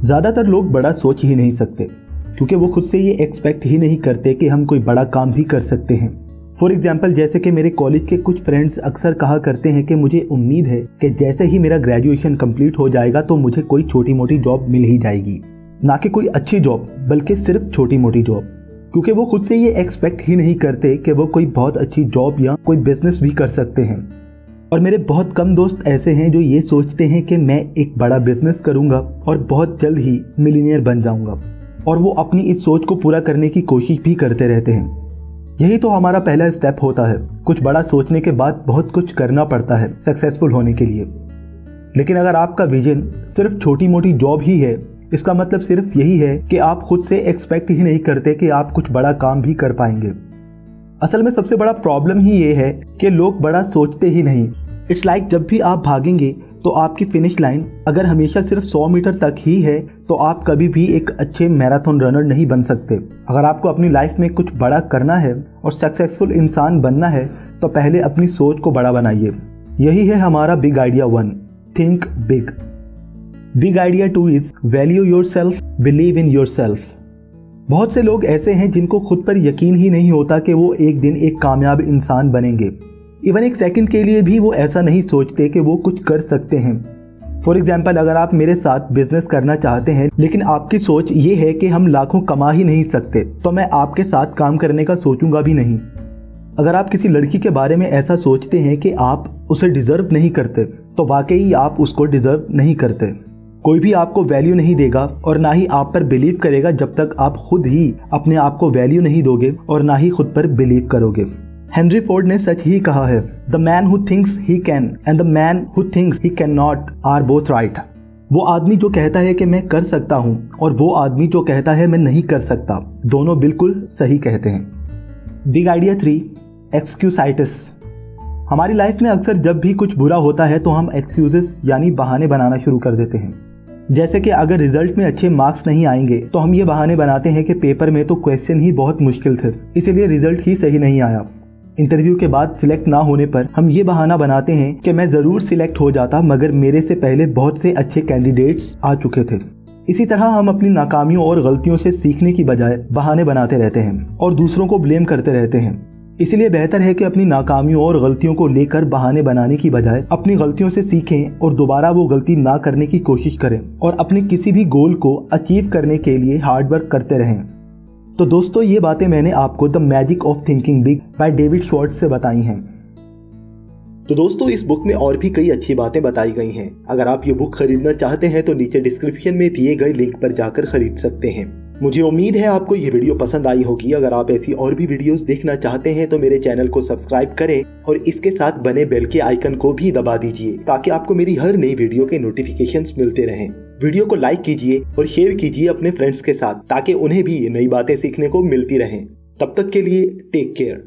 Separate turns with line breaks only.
ज़्यादातर लोग बड़ा सोच ही नहीं सकते क्योंकि वो खुद से ये एक्सपेक्ट ही नहीं करते कि हम कोई बड़ा काम भी कर सकते हैं। फॉर एग्जाम्पल, जैसे कि मेरे कॉलेज के कुछ फ्रेंड्स अक्सर कहा करते हैं कि मुझे उम्मीद है कि जैसे ही मेरा ग्रेजुएशन कंप्लीट हो जाएगा तो मुझे कोई छोटी मोटी जॉब मिल ही जाएगी, ना कि कोई अच्छी जॉब बल्कि सिर्फ छोटी मोटी जॉब, क्योंकि वो खुद से ये एक्सपेक्ट ही नहीं करते कि वो कोई बहुत अच्छी जॉब या कोई बिजनेस भी कर सकते हैं। और मेरे बहुत कम दोस्त ऐसे हैं जो ये सोचते हैं कि मैं एक बड़ा बिजनेस करूंगा और बहुत जल्द ही मिलीनियर बन जाऊंगा, और वो अपनी इस सोच को पूरा करने की कोशिश भी करते रहते हैं। यही तो हमारा पहला स्टेप होता है। कुछ बड़ा सोचने के बाद बहुत कुछ करना पड़ता है सक्सेसफुल होने के लिए। लेकिन अगर आपका विजन सिर्फ छोटी मोटी जॉब ही है, इसका मतलब सिर्फ यही है कि आप खुद से एक्सपेक्ट ही नहीं करते कि आप कुछ बड़ा काम भी कर पाएंगे। असल में सबसे बड़ा प्रॉब्लम ही ये है कि लोग बड़ा सोचते ही नहीं। इट्स लाइक जब भी आप भागेंगे तो आपकी फिनिश लाइन अगर हमेशा सिर्फ 100 मीटर तक ही है तो आप कभी भी एक अच्छे मैराथन रनर नहीं बन सकते। अगर आपको अपनी लाइफ में कुछ बड़ा करना है और सक्सेसफुल इंसान बनना है तो पहले अपनी सोच को बड़ा बनाइए। यही है हमारा big idea 1, think big. Big idea 2 is value yourself, believe in yourself. बहुत से लोग ऐसे हैं जिनको खुद पर यकीन ही नहीं होता कि वो एक दिन एक कामयाब इंसान बनेंगे। इवन एक सेकंड के लिए भी वो ऐसा नहीं सोचते कि वो कुछ कर सकते हैं। फॉर एग्जाम्पल, अगर आप मेरे साथ बिजनेस करना चाहते हैं लेकिन आपकी सोच ये है कि हम लाखों कमा ही नहीं सकते, तो मैं आपके साथ काम करने का सोचूंगा भी नहीं। अगर आप किसी लड़की के बारे में ऐसा सोचते हैं कि आप उसे डिजर्व नहीं करते, तो वाकई आप उसको डिजर्व नहीं करते। कोई भी आपको वैल्यू नहीं देगा और ना ही आप पर बिलीव करेगा जब तक आप खुद ही अपने आप को वैल्यू नहीं दोगे और ना ही खुद पर बिलीव करोगे। हेनरी फोर्ड ने सच ही कहा है, the man who thinks he can and the man who thinks he can not are both right. वो आदमी जो कहता है कि मैं कर सकता हूँ और वो आदमी जो कहता है मैं नहीं कर सकता, दोनों बिल्कुल सही कहते हैं। Big idea 3, excusitis. हमारी लाइफ में अक्सर जब भी कुछ बुरा होता है तो हम एक्सक्यूजेस यानी बहाने बनाना शुरू कर देते हैं। जैसे कि अगर रिजल्ट में अच्छे मार्क्स नहीं आएंगे तो हम ये बहाने बनाते हैं कि पेपर में तो क्वेश्चन ही बहुत मुश्किल थे, इसीलिए रिजल्ट ही सही नहीं आया। इंटरव्यू के बाद सिलेक्ट ना होने पर हम ये बहाना बनाते हैं कि मैं ज़रूर सिलेक्ट हो जाता मगर मेरे से पहले बहुत से अच्छे कैंडिडेट्स आ चुके थे। इसी तरह हम अपनी नाकामियों और गलतियों से सीखने की बजाय बहाने बनाते रहते हैं और दूसरों को ब्लेम करते रहते हैं। इसलिए बेहतर है कि अपनी नाकामियों और गलतियों को लेकर बहाने बनाने की बजाय अपनी गलतियों से सीखें और दोबारा वो गलती ना करने की कोशिश करें और अपने किसी भी गोल को अचीव करने के लिए हार्ड वर्क करते रहें। तो दोस्तों, ये बातें मैंने आपको the magic of thinking big by David Schwartz से बताई हैं। तो दोस्तों, इस बुक में और भी कई अच्छी बातें बताई गई हैं। अगर आप ये बुक खरीदना चाहते हैं तो नीचे डिस्क्रिप्शन में दिए गए लिंक पर जाकर खरीद सकते हैं। मुझे उम्मीद है आपको ये वीडियो पसंद आई होगी। अगर आप ऐसी और भी वीडियोस देखना चाहते हैं तो मेरे चैनल को सब्सक्राइब करें और इसके साथ बने बेल के आइकन को भी दबा दीजिए ताकि आपको मेरी हर नई वीडियो के नोटिफिकेशंस मिलते रहें। वीडियो को लाइक कीजिए और शेयर कीजिए अपने फ्रेंड्स के साथ ताकि उन्हें भी नई बातें सीखने को मिलती रहें। तब तक के लिए टेक केयर।